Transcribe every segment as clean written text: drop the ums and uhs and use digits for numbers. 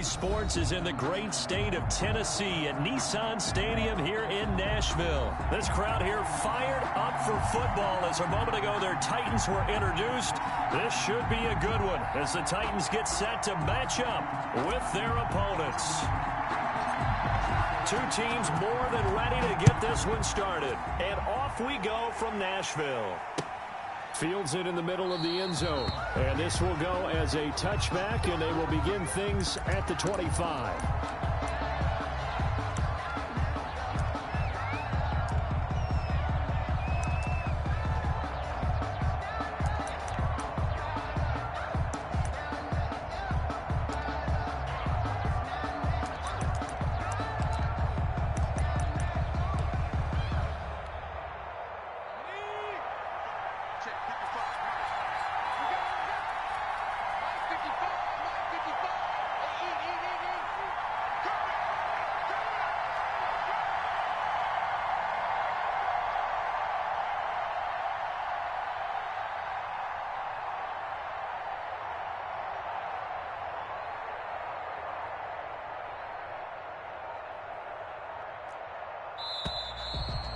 Sports is in the great state of Tennessee at Nissan Stadium here in Nashville. This crowd here fired up for football as a moment ago their Titans were introduced. This should be a good one as the Titans get set to match up with their opponents. Two teams more than ready to get this one started. And off we go from Nashville. Fields it in the middle of the end zone. And this will go as a touchback, and they will begin things at the 25.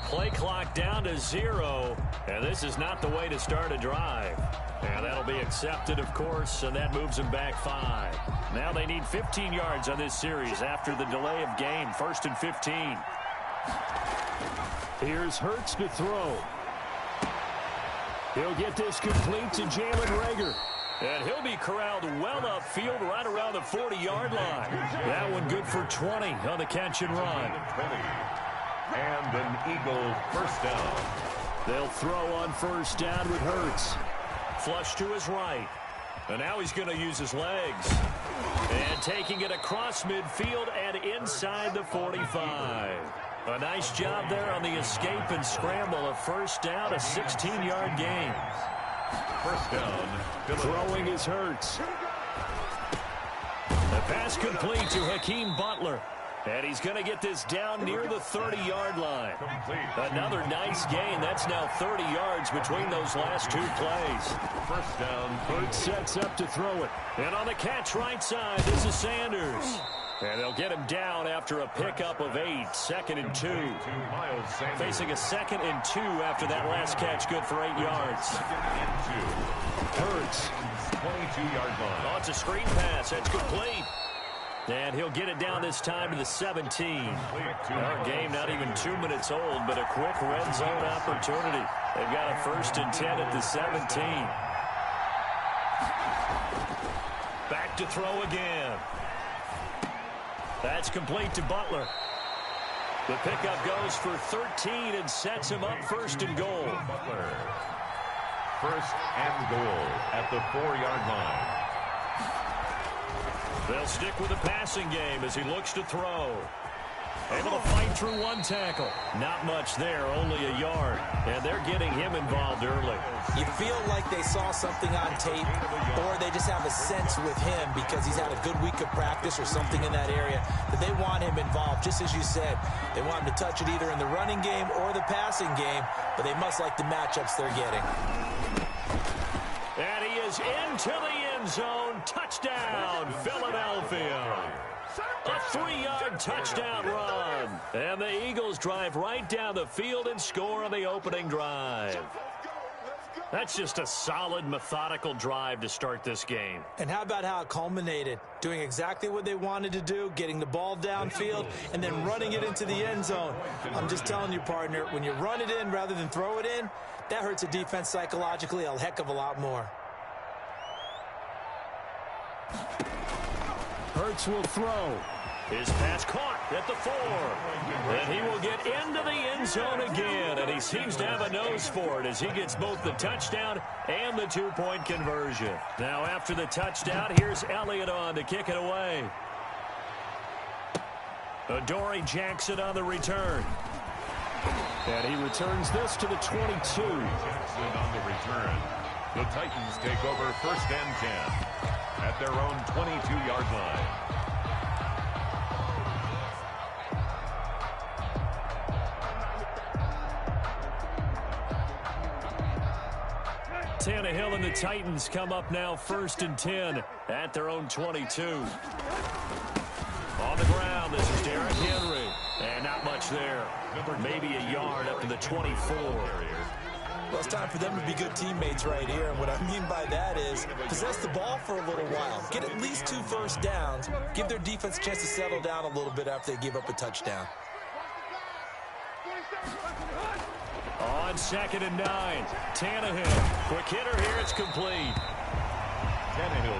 Play clock down to 0, and this is not the way to start a drive. And that'll be accepted, of course, and that moves them back 5. Now they need 15 yards on this series after the delay of game. 1st and 15. Here's Hurts to throw. He'll get this complete to Jalen Reagor. And he'll be corralled well upfield right around the 40-yard line. That one good for 20 on the catch and run. And an Eagle first down. They'll throw on first down with Hurts. Flush to his right. And now he's going to use his legs. And taking it across midfield and inside the 45. A nice job there on the escape and scramble. A first down, a 16-yard gain. First down. Throwing is Hurts. The pass complete to Hakeem Butler. And he's going to get this down near the 30-yard line. Another nice gain. That's now 30 yards between those last two plays. First down. Hurts sets up to throw it. And on the catch right side, this is Sanders. And they'll get him down after a pickup of 8. 2nd and 2. Facing a 2nd and 2 after that last catch. Good for 8 yards. 2nd and 2. Hurts. 22-yard line. Oh, it's a screen pass. That's complete. And he'll get it down this time to the 17. Our game not even 2 minutes old, but a quick red zone opportunity. They've got a 1st and 10 at the 17. Back to throw again. That's complete to Butler. The pickup goes for 13 and sets him up 1st and goal. Butler. 1st and goal at the 4-yard line. They'll stick with the passing game as he looks to throw. Able to fight through one tackle. Not much there, only a yard. And they're getting him involved early. You feel like they saw something on tape, or they just have a sense with him because he's had a good week of practice or something in that area that they want him involved. Just as you said, they want him to touch it either in the running game or the passing game, but they must like the matchups they're getting. And he is into the end zone. Touchdown, Philadelphia. A 3-yard touchdown run. And the Eagles drive right down the field and score on the opening drive. That's just a solid, methodical drive to start this game. And how about how it culminated? Doing exactly what they wanted to do, getting the ball downfield, and then running it into the end zone. I'm just telling you, partner, when you run it in rather than throw it in, that hurts a defense psychologically a heck of a lot more. Hurts will throw. His pass caught at the 4. And he will get into the end zone again. And he seems to have a nose for it as he gets both the touchdown and the 2-point conversion. Now after the touchdown, here's Elliott on to kick it away. Adoree Jackson on the return. And he returns this to the 22. Jackson on the return. The Titans take over 1st and 10 at their own 22-yard line. Tannehill and the Titans come up now 1st and 10 at their own 22. push there. Maybe a yard up to the 24. Well, it's time for them to be good teammates right here. And what I mean by that is possess the ball for a little while. Get at least 2 first downs. Give their defense a chance to settle down a little bit after they give up a touchdown. On 2nd and 9, Tannehill. Quick hitter here. It's complete.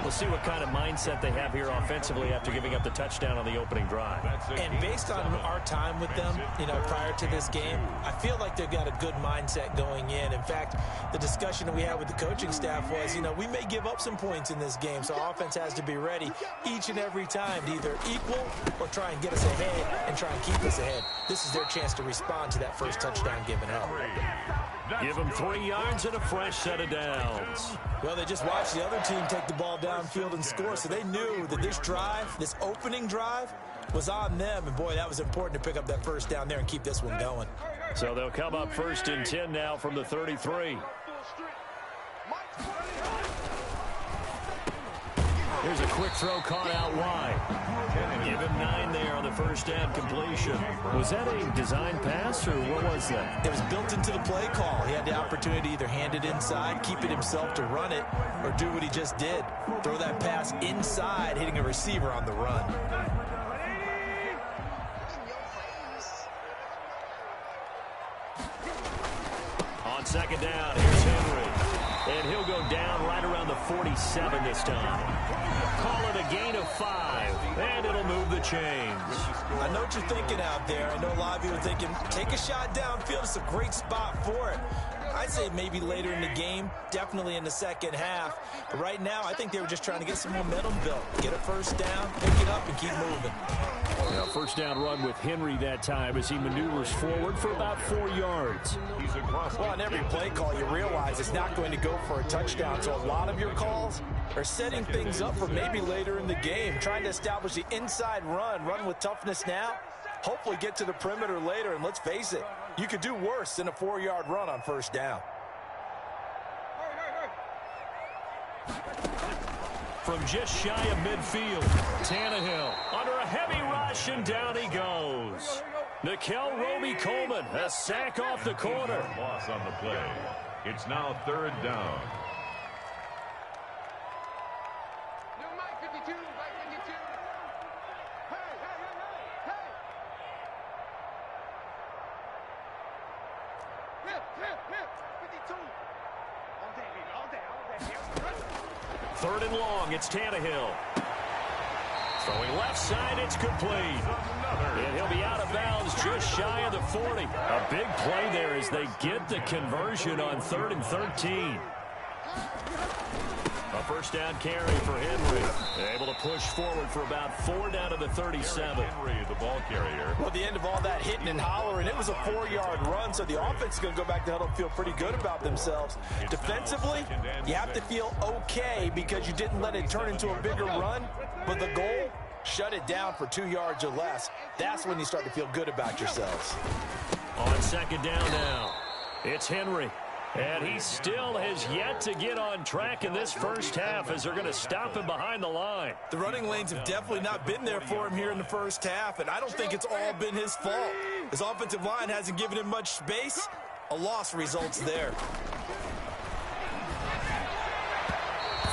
We'll see what kind of mindset they have here offensively after giving up the touchdown on the opening drive. And based on our time with them, prior to this game, I feel like they've got a good mindset going in. In fact, the discussion that we had with the coaching staff was, we may give up some points in this game, so offense has to be ready each and every time to either equal or try and get us ahead and try and keep us ahead. This is their chance to respond to that first touchdown given up. Give them 3 yards and a fresh set of downs. Well, they just watched the other team take the ball downfield and score, so they knew that this drive, this opening drive, was on them. And, boy, that was important to pick up that first down there and keep this one going. So they'll come up 1st and 10 now from the 33. Here's a quick throw caught out wide. Give him 9 there on the first down completion. Was that a design pass, or what was that? It was built into the play call. He had the opportunity to either hand it inside, keep it himself to run it, or do what he just did. Throw that pass inside, hitting a receiver on the run. On 2nd down, here's Henry. And he'll go down right around the 47 this time. Call it a gain of 5, and it'll move the chains. I know what you're thinking out there. I know a lot of you are thinking, take a shot downfield. It's a great spot for it. I'd say maybe later in the game, definitely in the second half. But right now, I think they were just trying to get some momentum built. Get a first down, pick it up, and keep moving. Well, first down run with Henry that time as he maneuvers forward for about 4 yards. Well, on every play call, you realize it's not going to go for a touchdown. So a lot of your calls are setting things up for maybe later in the game, trying to establish the inside run with toughness now, hopefully get to the perimeter later. And let's face it, you could do worse than a 4-yard run on first down. From just shy of midfield, Tannehill under a heavy rush, and down he goes. Nickel Roby-Coleman, a sack off the corner. Loss on the play. It's now 3rd down. Third and long, it's Tannehill. Throwing left side, it's complete. And he'll be out of bounds just shy of the 40. A big play there as they get the conversion on 3rd and 13. A first down carry for Henry. Able to push forward for about 4 down to the 37. Henry, the ball carrier. Well, at the end of all that hitting and hollering, it was a 4-yard run, so the offense is going to go back to huddle and feel pretty good about themselves. Defensively, you have to feel okay because you didn't let it turn into a bigger run, but the goal, shut it down for 2 yards or less. That's when you start to feel good about yourselves. On 2nd down now, it's Henry. And he still has yet to get on track in this first half as they're going to stop him behind the line. The running lanes have definitely not been there for him here in the first half, and I don't think it's all been his fault. His offensive line hasn't given him much space. A loss results there.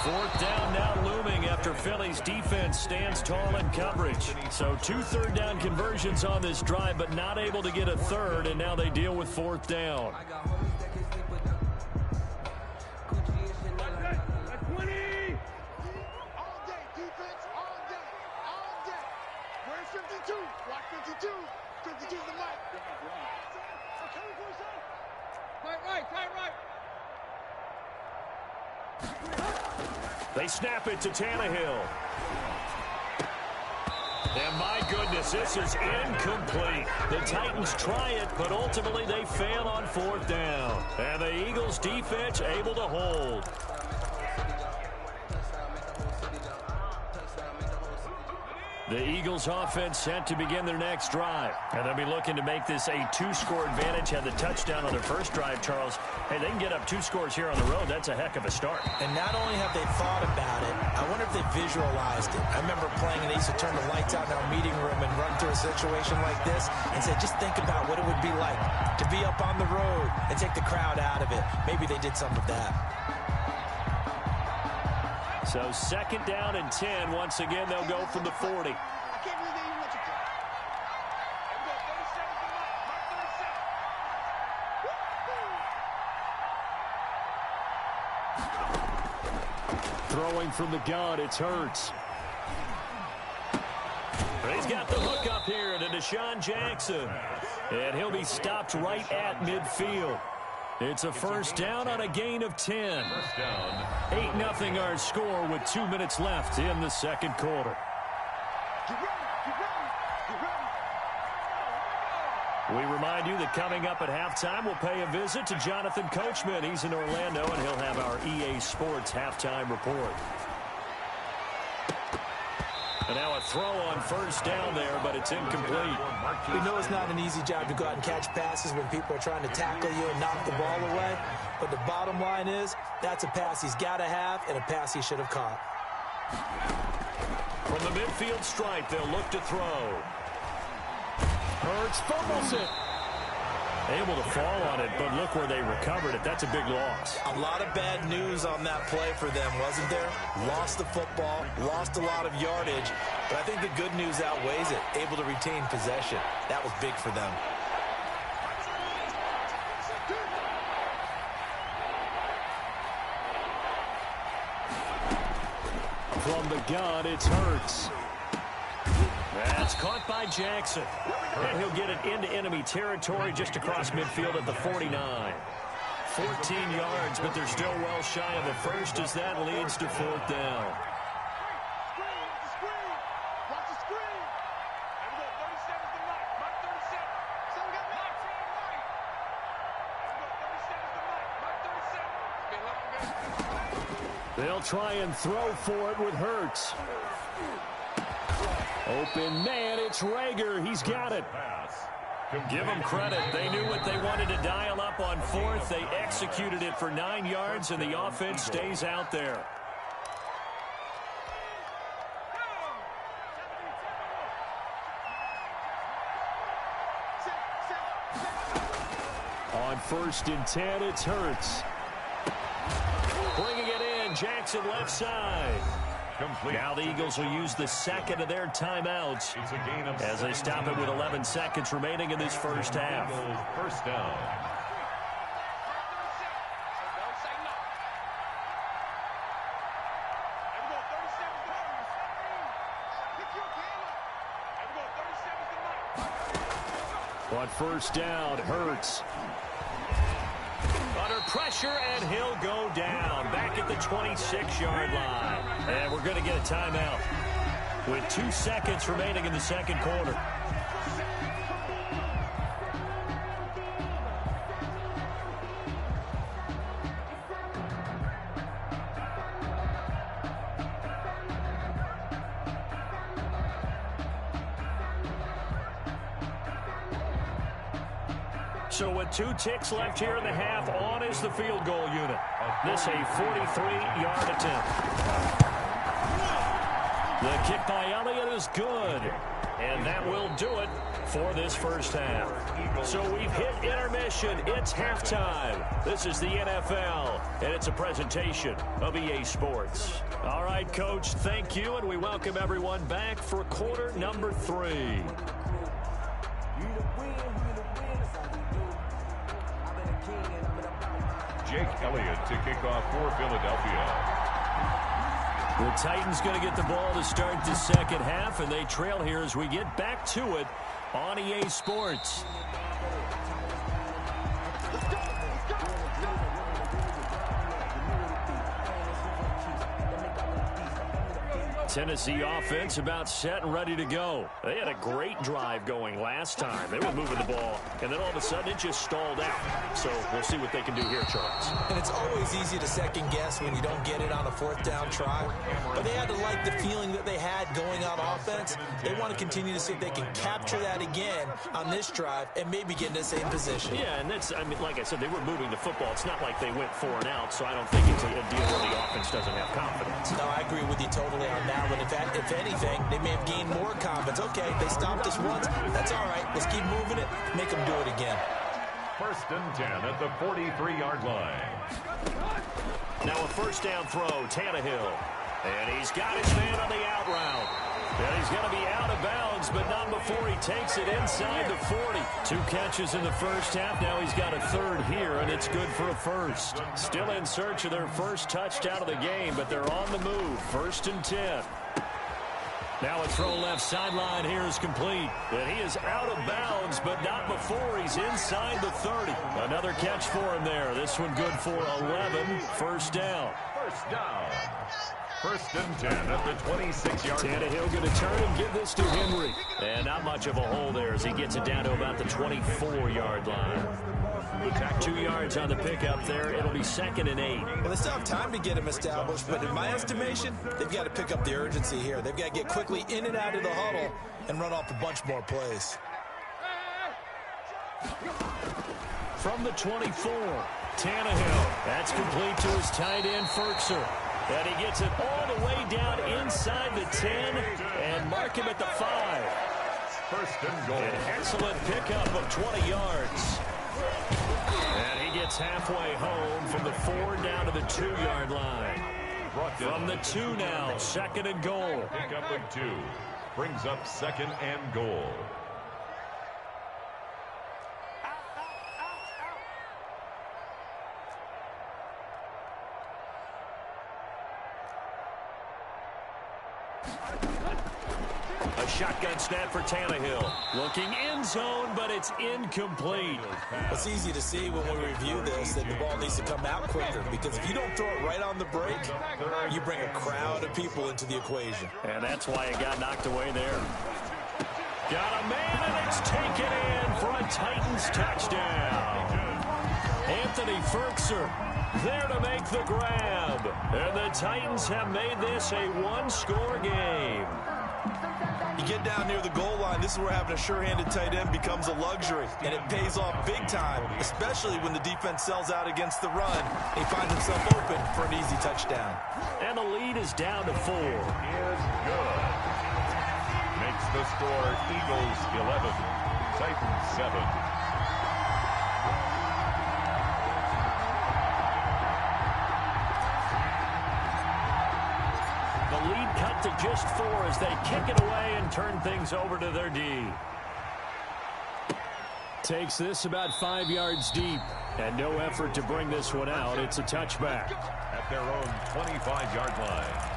4th down now looming after Philly's defense stands tall in coverage. So 2 third-down conversions on this drive, but not able to get a third, and now they deal with 4th down. They snap it to Tannehill. And my goodness, this is incomplete. The Titans try it, but ultimately they fail on 4th down. And the Eagles defense able to hold. The Eagles offense set to begin their next drive. And they'll be looking to make this a 2-score advantage. Had the touchdown on their first drive, Charles. Hey, they can get up 2 scores here on the road. That's a heck of a start. And not only have they thought about it, I wonder if they visualized it. I remember playing and they used to turn the lights out in our meeting room and run through a situation like this and say, just think about what it would be like to be up on the road and take the crowd out of it. Maybe they did some of that. So 2nd down and 10. Once again, they'll go from the 40. Throwing from the gun, it's Hurts. He's got the hook up here to Deshaun Jackson. And he'll be stopped right at midfield. It's a first down on a gain of 10. 8-0 our score with 2 minutes left in the second quarter. We remind you that coming up at halftime, we'll pay a visit to Jonathan Coachman. He's in Orlando, and he'll have our EA Sports halftime report. And now a throw on first down there, but it's incomplete. We know it's not an easy job to go out and catch passes when people are trying to tackle you and knock the ball away. But the bottom line is, that's a pass he's got to have and a pass he should have caught. From the midfield stripe, they'll look to throw. Hurts fumbles it. Able to fall on it, but look where they recovered it. That's a big loss. A lot of bad news on that play for them, wasn't there? Lost the football, lost a lot of yardage, but I think the good news outweighs it. Able to retain possession. That was big for them. From the gun, it's Hurts. That's caught by Jackson. And he'll get it into enemy territory just across midfield at the 49. 14 yards, but they're still well shy of a first as that leads to 4th down. They'll try and throw for it with Hurts. Open man, it's Rager. He's got it. Give them credit. They knew what they wanted to dial up on 4th. They executed it for 9 yards, and the offense stays out there. On 1st and 10, it's Hurts. Bringing it in, Jackson left side. Now the Eagles will use the 2nd of their timeouts as they stop it with 11 seconds remaining in this first half. First down. On first down, Hurts. Under pressure, and he'll go down. Back at the 26-yard line. And we're going to get a timeout with 2 seconds remaining in the second quarter. So with 2 ticks left here in the half, on is the field goal unit. This a 43-yard attempt. The kick by Elliott is good. And that will do it for this first half. So we've hit intermission. It's halftime. This is the NFL, and it's a presentation of EA Sports. All right, Coach, thank you, and we welcome everyone back for quarter number 3. Jake Elliott to kick off for Philadelphia. The Titans going to get the ball to start the second half, and they trail here as we get back to it on EA Sports. Tennessee offense about set and ready to go. They had a great drive going last time. They were moving the ball, and then all of a sudden it just stalled out. So we'll see what they can do here, Charles. And it's always easy to second guess when you don't get it on a fourth down try. But they had to like the feeling that they had going on offense. They want to continue to see if they can capture that again on this drive and maybe get in the same position. Yeah, and that's, I mean, like I said, they were moving the football. It's not like they went 4 and out, so I don't think it's a deal where the offense doesn't have confidence. No, I agree with you totally on that one. If anything, they may have gained more confidence. Okay, they stopped us once. That's all right. Let's keep moving it. Make them do it again. 1st and 10 at the 43-yard line. Now a first down throw, Tannehill. And he's got his man on the out route. And he's going to be out of bounds, but not before he takes it inside the 40. 2 catches in the first half. Now he's got a third here, and it's good for a first. Still in search of their first touchdown of the game, but they're on the move. 1st and 10. Now a throw left sideline here is complete. And he is out of bounds, but not before he's inside the 30. Another catch for him there. This one good for 11. First down. 1st and 10 at the 26-yard line. Tannehill going to turn and give this to Henry. And not much of a hole there as he gets it down to about the 24-yard line. 2 yards on the pickup there. It'll be 2nd and 8. Well, they still have time to get him established, but in my estimation, they've got to pick up the urgency here. They've got to get quickly in and out of the huddle and run off a bunch more plays. From the 24, Tannehill. That's complete to his tight end, Firkser. And he gets it all the way down inside the 10 and mark him at the 5. 1st and goal. An excellent pickup of 20 yards. And he gets halfway home from the 4 down to the 2-yard line. From the 2 now, 2nd and goal. Pickup of 2 brings up 2nd and goal. A shotgun snap for Tannehill. Looking end zone, but it's incomplete. It's easy to see when we review this that the ball needs to come out quicker, because if you don't throw it right on the break, you bring a crowd of people into the equation. And that's why it got knocked away there. Got a man, and it's taken in for a Titans touchdown. Anthony Firkser there to make the grab. And the Titans have made this a 1-score game. You get down near the goal line, this is where having a sure-handed tight end becomes a luxury, and it pays off big time, especially when the defense sells out against the run. He finds himself open for an easy touchdown. And the lead is down to 4. Is good. Makes the score Eagles 11, Titans 7. To just 4 as they kick it away and turn things over to their D. Takes this about 5 yards deep, and no effort to bring this one out. It's a touchback. At their own 25-yard line.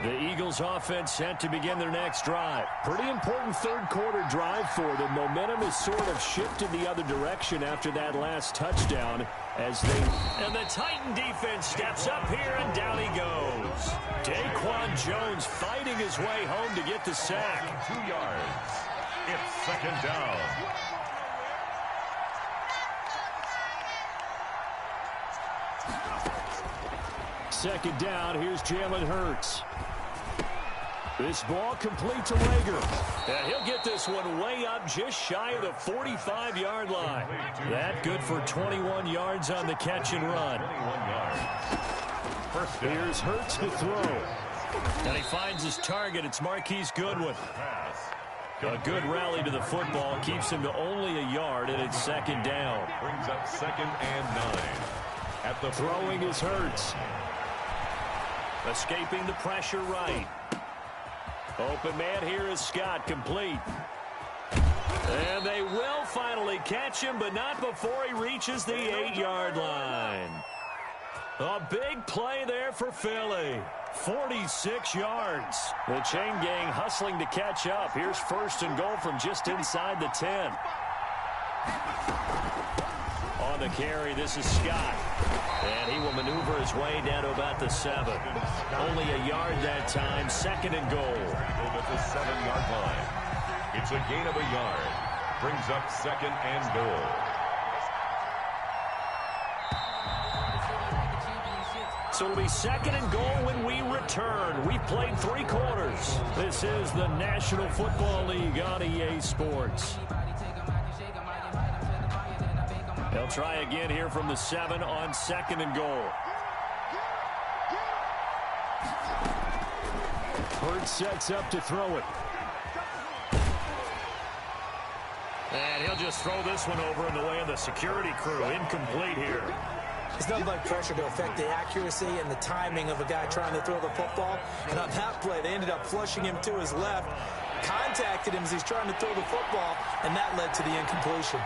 The Eagles offense set to begin their next drive. Pretty important third-quarter drive for them. Momentum has sort of shifted the other direction after that last touchdown as they... And the Titan defense steps up here, and down he goes. Daquan Jones fighting his way home to get the sack. 2 yards. It's 2nd down. Second down, here's Jalen Hurts. This ball complete to Rager. And he'll get this one way up just shy of the 45-yard line. That good for 21 yards on the catch and run. 21 yards. Here's Hurts to throw. And he finds his target. It's Marquise Goodwin. A good rally to the football keeps him to only a yard, and it's 2nd down. Brings up 2nd and 9. At the throwing is Hurts. Escaping the pressure right. Open man here is Scott, complete. And they will finally catch him, but not before he reaches the 8-yard line. A big play there for Philly. 46 yards. The chain gang hustling to catch up. Here's first and goal from just inside the 10. On the carry, this is Scott. And he will maneuver his way down to about the 7. Only a yard that time. Second and goal. At the 7-yard line. It's a gain of a yard. Brings up second and goal. So it'll be second and goal when we return. We've played 3 quarters. This is the National Football League on EA Sports. They'll try again here from the 7 on second and goal. Hurts sets up to throw it. And he'll just throw this one over in the way of the security crew. Incomplete here. It's nothing like pressure to affect the accuracy and the timing of a guy trying to throw the football. And on that play, they ended up flushing him to his left, contacted him as he's trying to throw the football, and that led to the incompletion.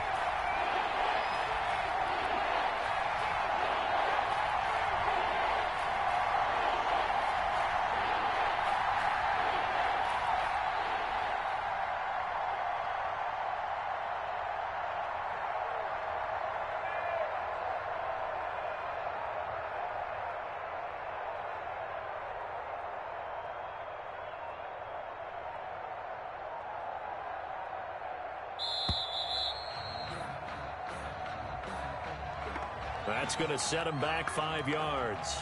That's going to set him back 5 yards.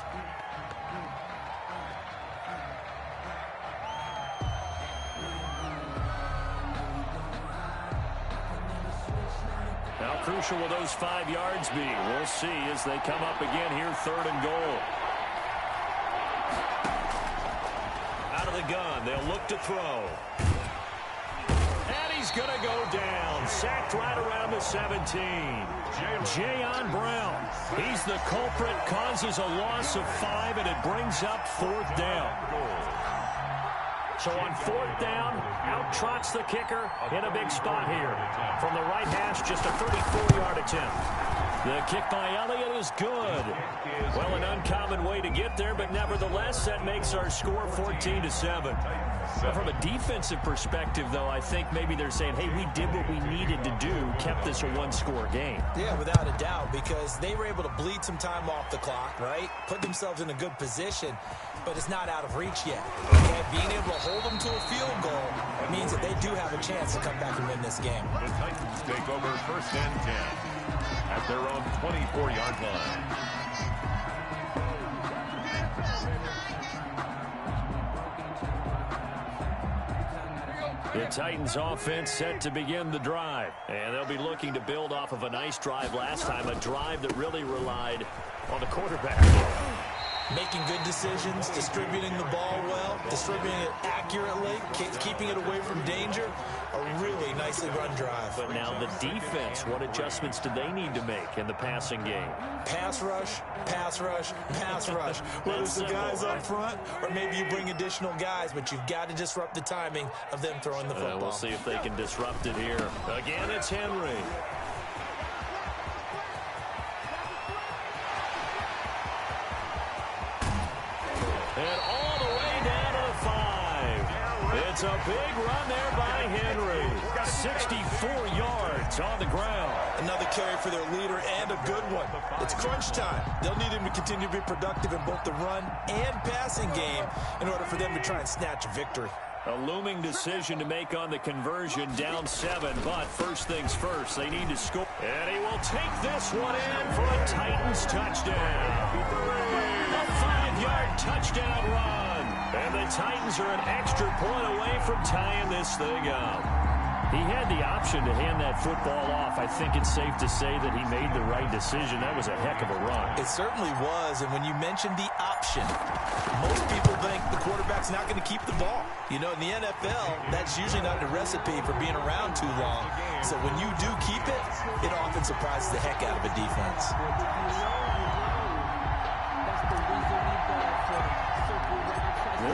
How crucial will those 5 yards be? We'll see as they come up again here, third and goal. Out of the gun, they'll look to throw. And he's going to go down. Sacked right around the 17. Jayon Brown. He's the culprit, causes a loss of 5, and it brings up 4th down. So on 4th down, out trots the kicker in a big spot here. From the right hash, just a 34-yard attempt. The kick by Elliott is good. Well, an uncommon way to get there, but nevertheless, that makes our score 14-7. Well, from a defensive perspective, though, I think maybe they're saying, hey, we did what we needed to do, kept this a 1-score game. Yeah, without a doubt, because they were able to bleed some time off the clock, right? Put themselves in a good position, but it's not out of reach yet. Okay? Being able to hold them to a field goal means that they do have a chance to come back and win this game. The Titans take over first and 10 at their own 24-yard line. The Titans offense set to begin the drive. And they'll be looking to build off of a nice drive last time, a drive that really relied on the quarterback. Making good decisions, distributing the ball well, distributing it accurately, keeping it away from danger. A really nicely run drive. But now the defense, what adjustments do they need to make in the passing game? Pass rush, pass rush, pass rush. Whether it's the guys up front or maybe you bring additional guys, but you've got to disrupt the timing of them throwing the football. We'll see if they can disrupt it here. Again, it's Henry. And all the way down to the 5. It's a big run there by Henry. 64 yards on the ground. Another carry for their leader and a good one. It's crunch time. They'll need him to continue to be productive in both the run and passing game in order for them to try and snatch a victory. A looming decision to make on the conversion, down 7, but first things first, they need to score. And he will take this one in for a Titans touchdown. A 5-yard touchdown run. And the Titans are an extra point away from tying this thing up. He had the option to hand that football off. I think it's safe to say that he made the right decision. That was a heck of a run. It certainly was, and when you mentioned the option, most people think the quarterback's not going to keep the ball. You know, in the NFL, that's usually not a recipe for being around too long. So when you do keep it, it often surprises the heck out of a defense.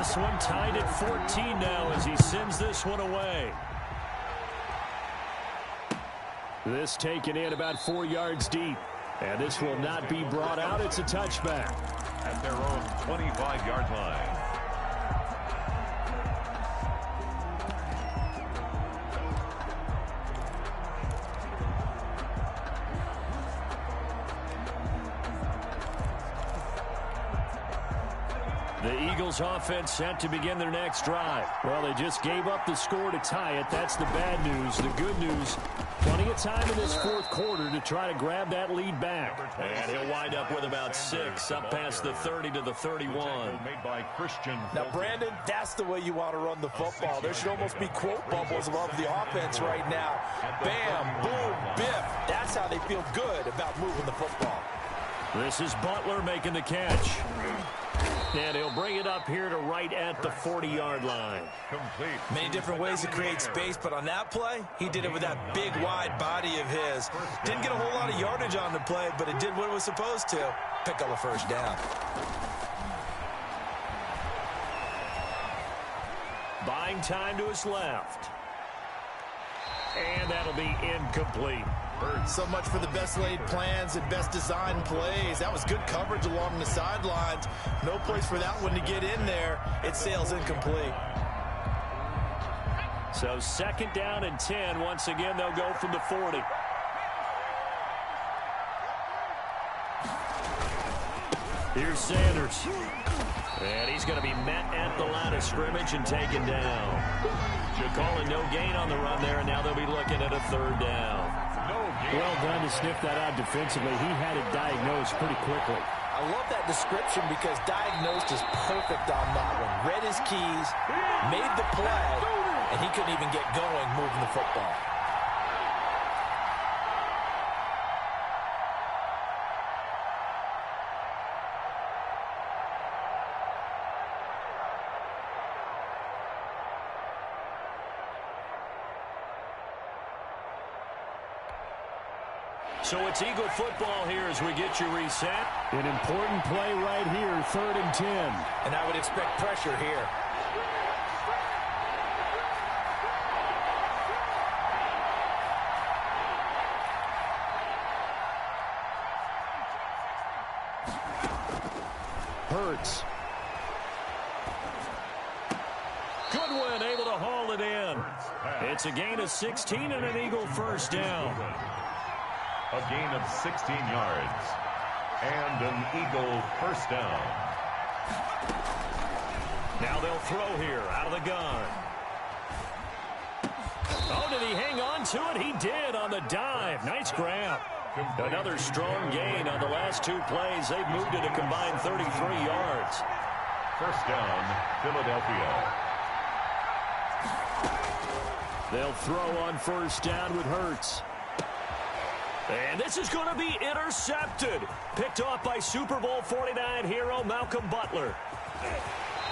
This one tied at 14 now as he sends this one away. This taken in about 4 yards deep. And this will not be brought out. It's a touchback. At their own 25-yard line. The Eagles offense set to begin their next drive. Well, they just gave up the score to tie it. That's the bad news. The good news, plenty of time in this fourth quarter to try to grab that lead back. And he'll wind up with about 6, up past the 30 to the 31. Now, Brandon, that's the way you want to run the football. There should almost be quote bubbles above the offense right now. Bam, boom, biff. That's how they feel good about moving the football. This is Butler making the catch. And he'll bring it up here to right at the 40-yard line. Many different ways to create space, but on that play, he did it with that big, wide body of his. Didn't get a whole lot of yardage on the play, but it did what it was supposed to. Pick up a first down. Buying time to his left. And that'll be incomplete. So much for the best laid plans and best designed plays. That was good coverage along the sidelines. No place for that one to get in there. It sails incomplete. So 2nd down and 10. Once again, they'll go from the 40. Here's Sanders. And he's going to be met at the line of scrimmage and taken down. Calling no gain on the run there, and now they'll be looking at a 3rd down. Well done to sniff that out defensively. He had it diagnosed pretty quickly. I love that description because diagnosed is perfect on that one. Read his keys, made the play, and he couldn't even get going moving the football. So it's Eagle football here as we get you reset. An important play right here, 3rd and 10. And I would expect pressure here. Hurts. Goodwin able to haul it in. It's a gain of 16 and an Eagle first down. A gain of 16 yards. And an Eagle first down. Now they'll throw here out of the gun. Oh, did he hang on to it? He did on the dive. Nice grab. Another strong gain on the last 2 plays. They've moved it a combined 33 yards. First down, Philadelphia. They'll throw on first down with Hurts. And this is going to be intercepted. Picked off by Super Bowl 49 hero Malcolm Butler.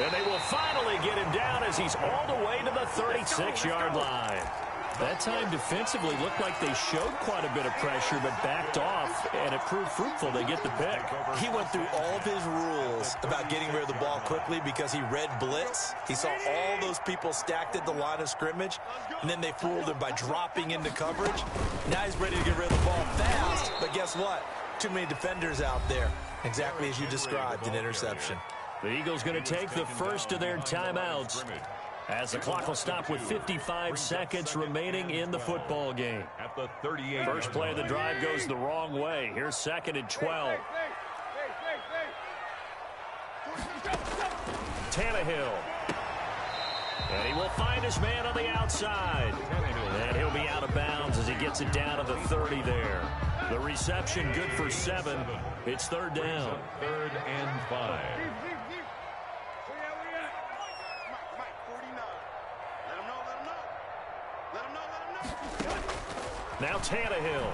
And they will finally get him down as he's all the way to the 36-yard line. That time defensively looked like they showed quite a bit of pressure but backed off, and it proved fruitful. They get the pick. He went through all of his rules about getting rid of the ball quickly because he read blitz. He saw all those people stacked at the line of scrimmage, and then they fooled him by dropping into coverage. Now he's ready to get rid of the ball fast, but guess what? Too many defenders out there. Exactly as you described, an interception. The Eagles going to take the first of their timeouts as the clock will stop with 55 seconds remaining in the football game. At the 38. First play of the drive goes the wrong way. Here's 2nd and 12. Tannehill. And he will find his man on the outside. And he'll be out of bounds as he gets it down to the 30 there. The reception good for 7. It's 3rd down. 3rd and 5. Now Tannehill.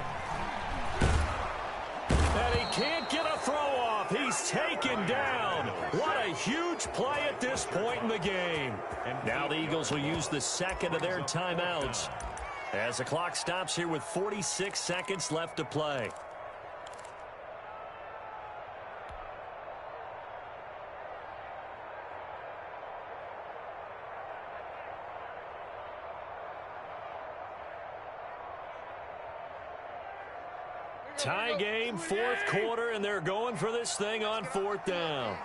And he can't get a throw off. He's taken down. What a huge play at this point in the game. And now the Eagles will use the 2nd of their timeouts as the clock stops here with 46 seconds left to play. Tie game, fourth quarter, and they're going for this thing on fourth down.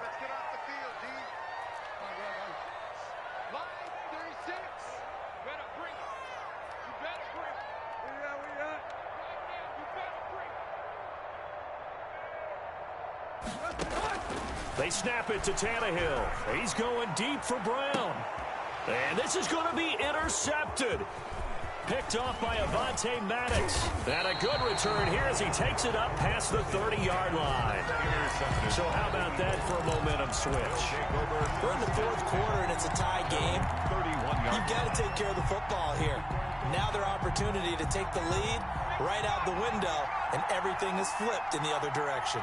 They snap it to Tannehill. He's going deep for Brown. And this is going to be intercepted. Picked off by Avonte Maddox. And a good return here as he takes it up past the 30-yard line. So how about that for a momentum switch? We're in the fourth quarter and it's a tie game. You've got to take care of the football here. Now their opportunity to take the lead right out the window, and everything is flipped in the other direction.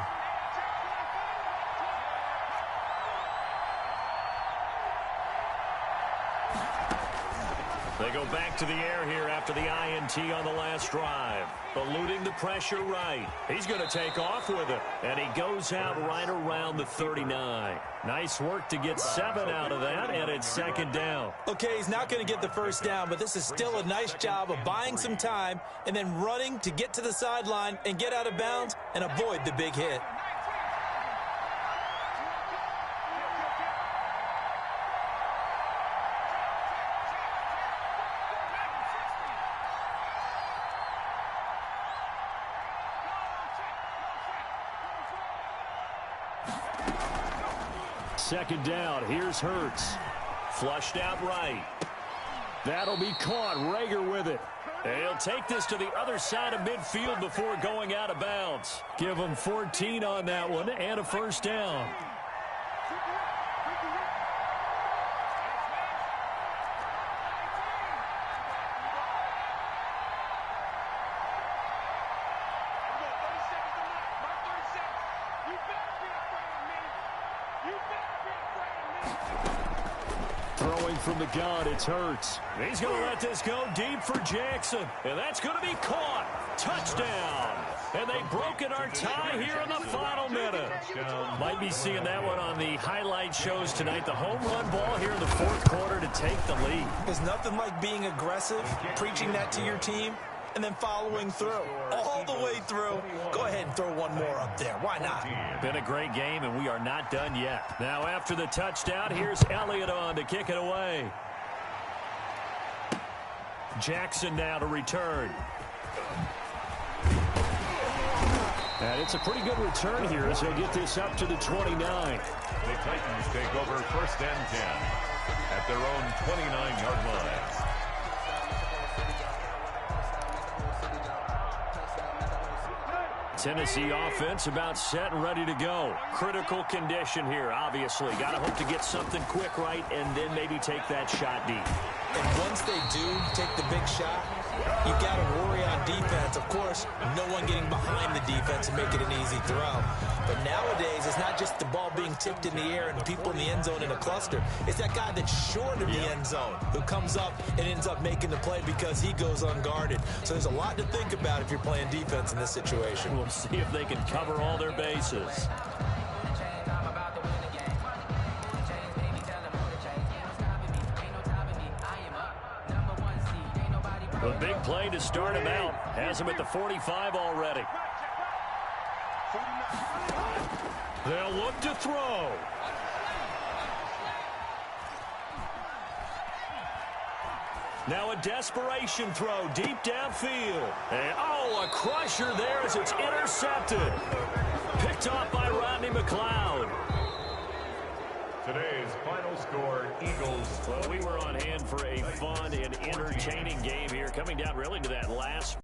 They go back to the air here after the INT on the last drive. Eluding the pressure right. He's going to take off with it. And he goes out right around the 39. Nice work to get 7 out of that, and it's second down. Okay, he's not going to get the first down, but this is still a nice job of buying some time and then running to get to the sideline and get out of bounds and avoid the big hit. Second down, here's Hurts. Flushed out right. That'll be caught. Rager with it. He'll take this to the other side of midfield before going out of bounds. Give him 14 on that one and a first down. Throwing from the gun, it's Hurts. He's going to let this go deep for Jackson. And that's going to be caught. Touchdown. And they've broken our tie here in the final minute. Might be seeing that one on the highlight shows tonight. The home run ball here in the fourth quarter to take the lead. There's nothing like being aggressive, preaching that to your team, and then following through. All the way through. Go ahead and throw one more up there. Why not? Been a great game, and we are not done yet. Now, after the touchdown, here's Elliott on to kick it away. Jackson now to return. And it's a pretty good return here as they get this up to the 29. The Titans take over first and 10 at their own 29-yard line. Tennessee offense about set and ready to go. Critical condition here, obviously. Got to hope to get something quick right and then maybe take that shot deep. And once they do take the big shot, you got to worry on defense. Of course, no one getting behind the defense and make it an easy throw. But nowadays, it's not just the ball being tipped in the air and people in the end zone in a cluster. It's that guy that's short of the end zone who comes up and ends up making the play because he goes unguarded. So there's a lot to think about if you're playing defense in this situation. We'll see if they can cover all their bases. The big play to start him out. Has him at the 45 already. They'll look to throw. Now a desperation throw deep downfield. And a crusher there as it's intercepted. Picked off by Rodney McLeod. Today's final score, Eagles. Well, we were on hand for a fun and entertaining game here, coming down really to that last